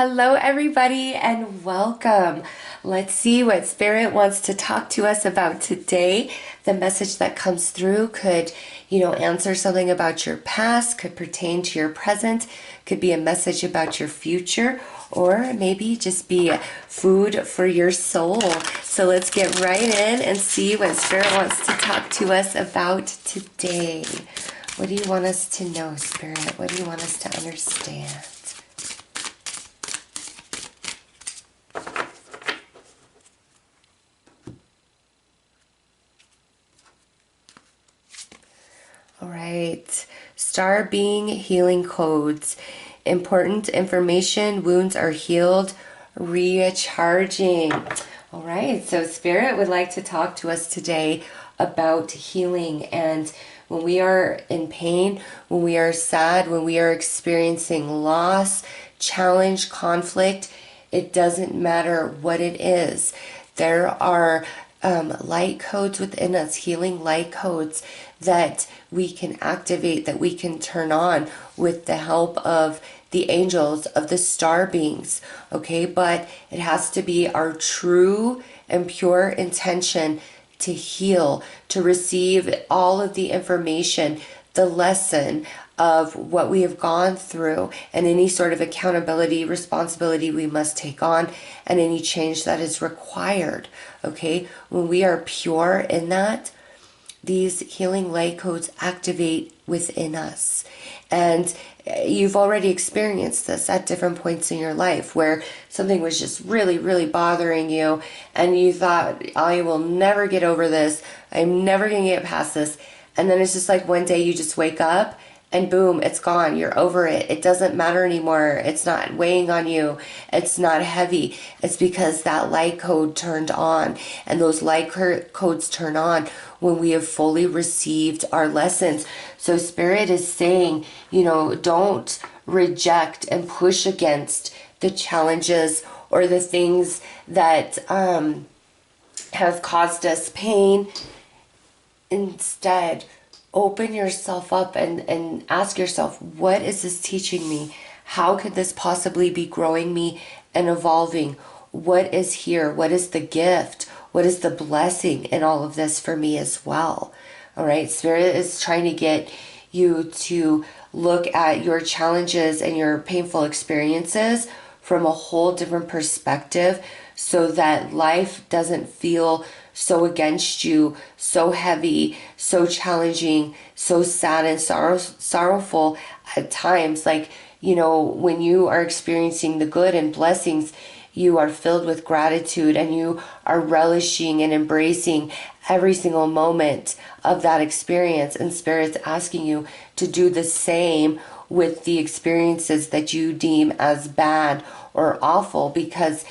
Hello, everybody, and welcome. Let's see what Spirit wants to talk to us about today. The message that comes through could, answer something about your past, could pertain to your present, could be a message about your future, or maybe just be food for your soul. So let's get right in and see what Spirit wants to talk to us about today. What do you want us to know, Spirit? What do you want us to understand? All right, Star Being Healing Codes. Important information, wounds are healed, recharging. All right, so Spirit would like to talk to us today about healing. And when we are in pain, when we are sad, when we are experiencing loss, challenge, conflict, it doesn't matter what it is. There are light codes within us, healing light codes that we can activate, that we can turn on with the help of the angels, of the star beings, okay? But it has to be our true and pure intention to heal, to receive all of the information, the lesson of what we have gone through, and any sort of accountability, responsibility we must take on, and any change that is required, okay? When we are pure in that, these healing light codes activate within us. And you've already experienced this at different points in your life where something was just really, really bothering you and you thought, I will never get over this. I'm never going to get past this. And then it's just like one day you just wake up and boom, it's gone. You're over it. It doesn't matter anymore. It's not weighing on you. It's not heavy. It's because that light code turned on. And those light codes turn on when we have fully received our lessons. So Spirit is saying, don't reject and push against the challenges or the things that have caused us pain. Instead, open yourself up and ask yourself, what is this teaching me? How could this possibly be growing me and evolving? What is here? What is the gift? What is the blessing in all of this for me as well? All right, Spirit is trying to get you to look at your challenges and your painful experiences from a whole different perspective so that life doesn't feel so against you, so heavy, so challenging, so sad and sorrowful at times. Like, when you are experiencing the good and blessings, you are filled with gratitude and you are relishing and embracing every single moment of that experience. And Spirit's asking you to do the same with the experiences that you deem as bad or awful, because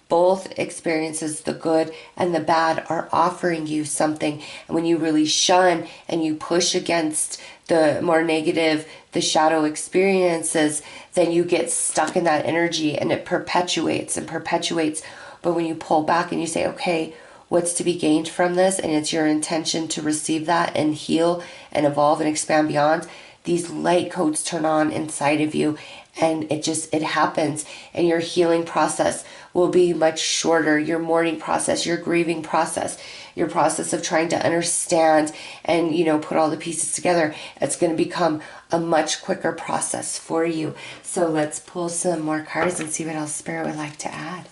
both experiences, the good and the bad, are offering you something. And when you really shun and you push against the more negative, the shadow experiences, then you get stuck in that energy and it perpetuates and perpetuates. But when you pull back and you say, okay, what's to be gained from this? And it's your intention to receive that and heal and evolve and expand beyond. These light codes turn on inside of you and it happens, and your healing process will be much shorter. Your mourning process, your grieving process, your process of trying to understand and, put all the pieces together, it's going to become a much quicker process for you. So let's pull some more cards and see what else Spirit would like to add.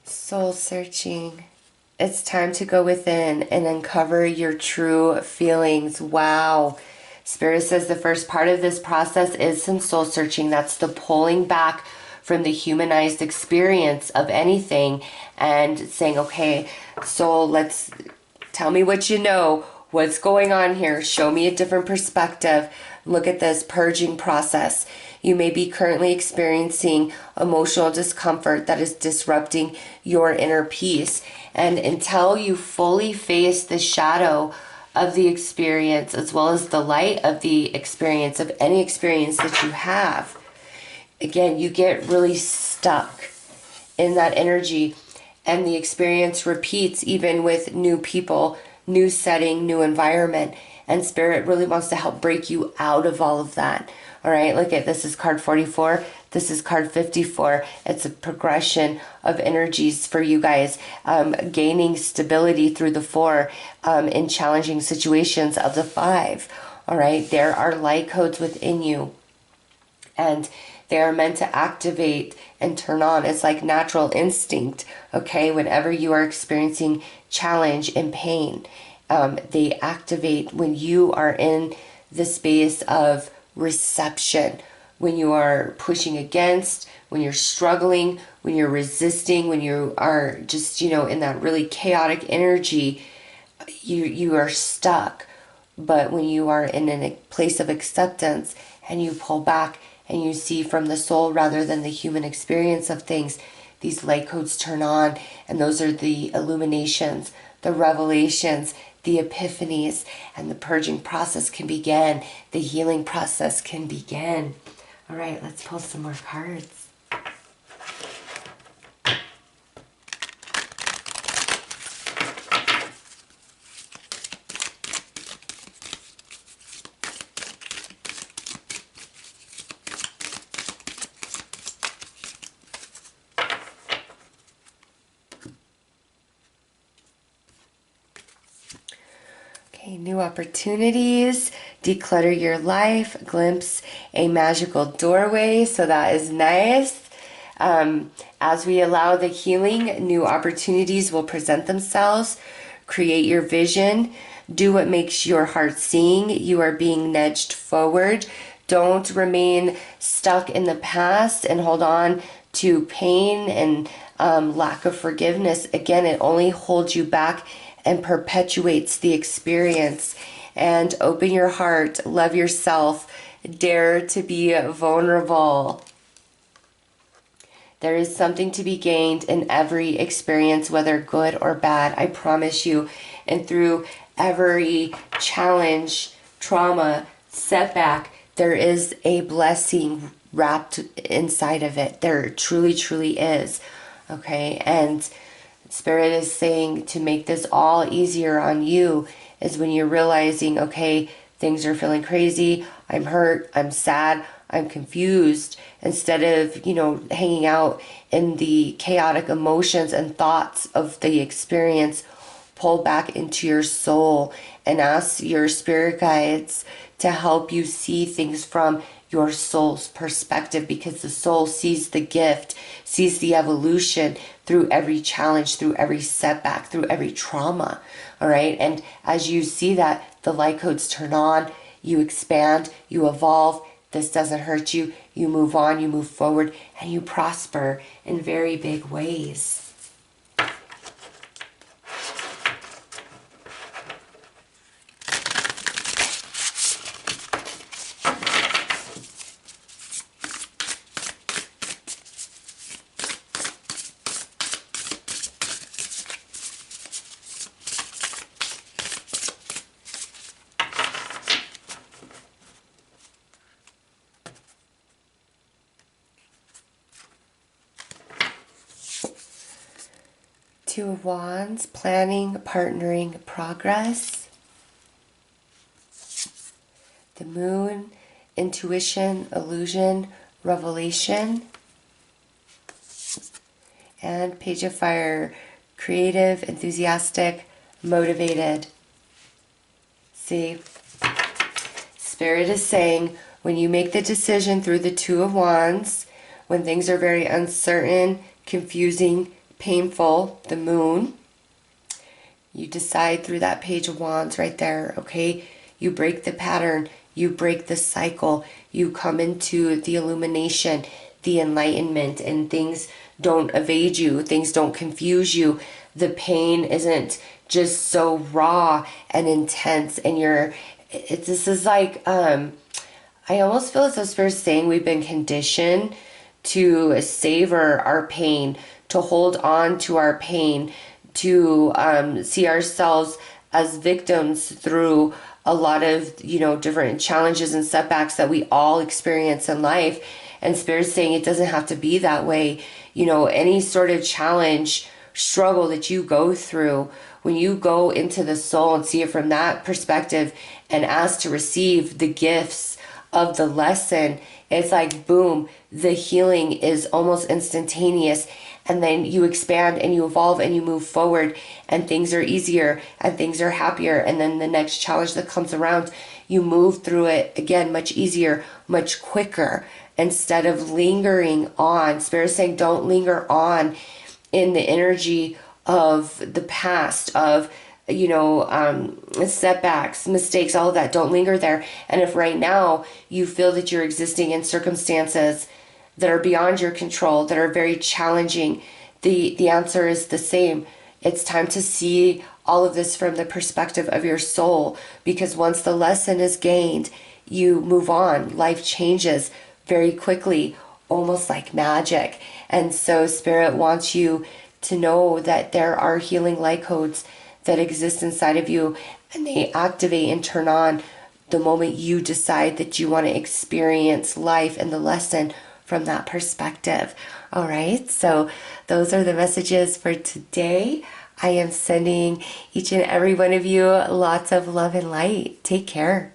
Soul searching. It's time to go within and uncover your true feelings. Wow. Spirit says the first part of this process is some soul searching. That's the pulling back from the humanized experience of anything and saying, okay, soul, let's tell me what you know. What's going on here? Show me a different perspective. Look at this purging process. You may be currently experiencing emotional discomfort that is disrupting your inner peace. And until you fully face the shadow of the experience, as well as the light of the experience, of any experience that you have, again, you get really stuck in that energy, and the experience repeats even with new people, new setting, new environment. And Spirit really wants to help break you out of all of that. All right, look at this is card 44. This is card 54. It's a progression of energies for you guys, gaining stability through the 4 in challenging situations of the 5. All right, there are light codes within you, and they are meant to activate and turn on. It's like natural instinct, okay? Whenever you are experiencing challenge and pain, they activate when you are in the space of reception, when you are pushing against, when you're struggling, when you're resisting, when you are just, in that really chaotic energy, you are stuck. But when you are in a place of acceptance and you pull back and you see from the soul rather than the human experience of things, these light codes turn on, and those are the illuminations, the revelations, the epiphanies, and the purging process can begin. The healing process can begin. All right, let's pull some more cards. New opportunities, declutter your life, glimpse a magical doorway. So that is nice. As we allow the healing, new opportunities will present themselves. Create your vision. Do what makes your heart sing. You are being nudged forward. Don't remain stuck in the past and hold on to pain and lack of forgiveness. Again, it only holds you back and perpetuates the experience. And open your heart, love yourself, dare to be vulnerable. There is something to be gained in every experience, whether good or bad, I promise you. And through every challenge, trauma, setback, there is a blessing wrapped inside of it. There truly, truly is. Okay, and Spirit is saying to make this all easier on you is when you're realizing, okay, things are feeling crazy, I'm hurt, I'm sad, I'm confused. Instead of, hanging out in the chaotic emotions and thoughts of the experience, pull back into your soul and ask your spirit guides to help you see things from your soul's perspective, because the soul sees the gift, sees the evolution through every challenge, through every setback, through every trauma. All right. And as you see that, the light codes turn on, you expand, you evolve. This doesn't hurt you. You move on, you move forward, and you prosper in very big ways. Two of Wands, planning, partnering, progress. The Moon, intuition, illusion, revelation. And Page of Fire, creative, enthusiastic, motivated. See, Spirit is saying when you make the decision through the Two of Wands, when things are very uncertain, confusing, painful, the Moon, you decide through that Page of Wands right there, okay? You break the pattern, you break the cycle, you come into the illumination, the enlightenment, and things don't evade you, things don't confuse you. the pain isn't just so raw and intense, and this is like, I almost feel as though Spirit's saying we've been conditioned to savor our pain, to hold on to our pain, to see ourselves as victims through a lot of, different challenges and setbacks that we all experience in life. And Spirit's saying it doesn't have to be that way. Any sort of challenge, struggle that you go through, when you go into the soul and see it from that perspective and ask to receive the gifts of the lesson, it's like, boom, the healing is almost instantaneous. And then you expand and you evolve and you move forward, and things are easier and things are happier. And then the next challenge that comes around, you move through it again much easier, much quicker, instead of lingering on. Spirit's saying don't linger on in the energy of the past, of setbacks, mistakes, all of that. Don't linger there. And if right now you feel that you're existing in circumstances that are beyond your control, that are very challenging, the answer is the same. It's time to see all of this from the perspective of your soul, because once the lesson is gained, you move on. Life changes very quickly, almost like magic. And so Spirit wants you to know that there are healing light codes that exist inside of you, and they activate and turn on the moment you decide that you want to experience life and the lesson from that perspective. All right, so those are the messages for today. I am sending each and every one of you lots of love and light. Take care.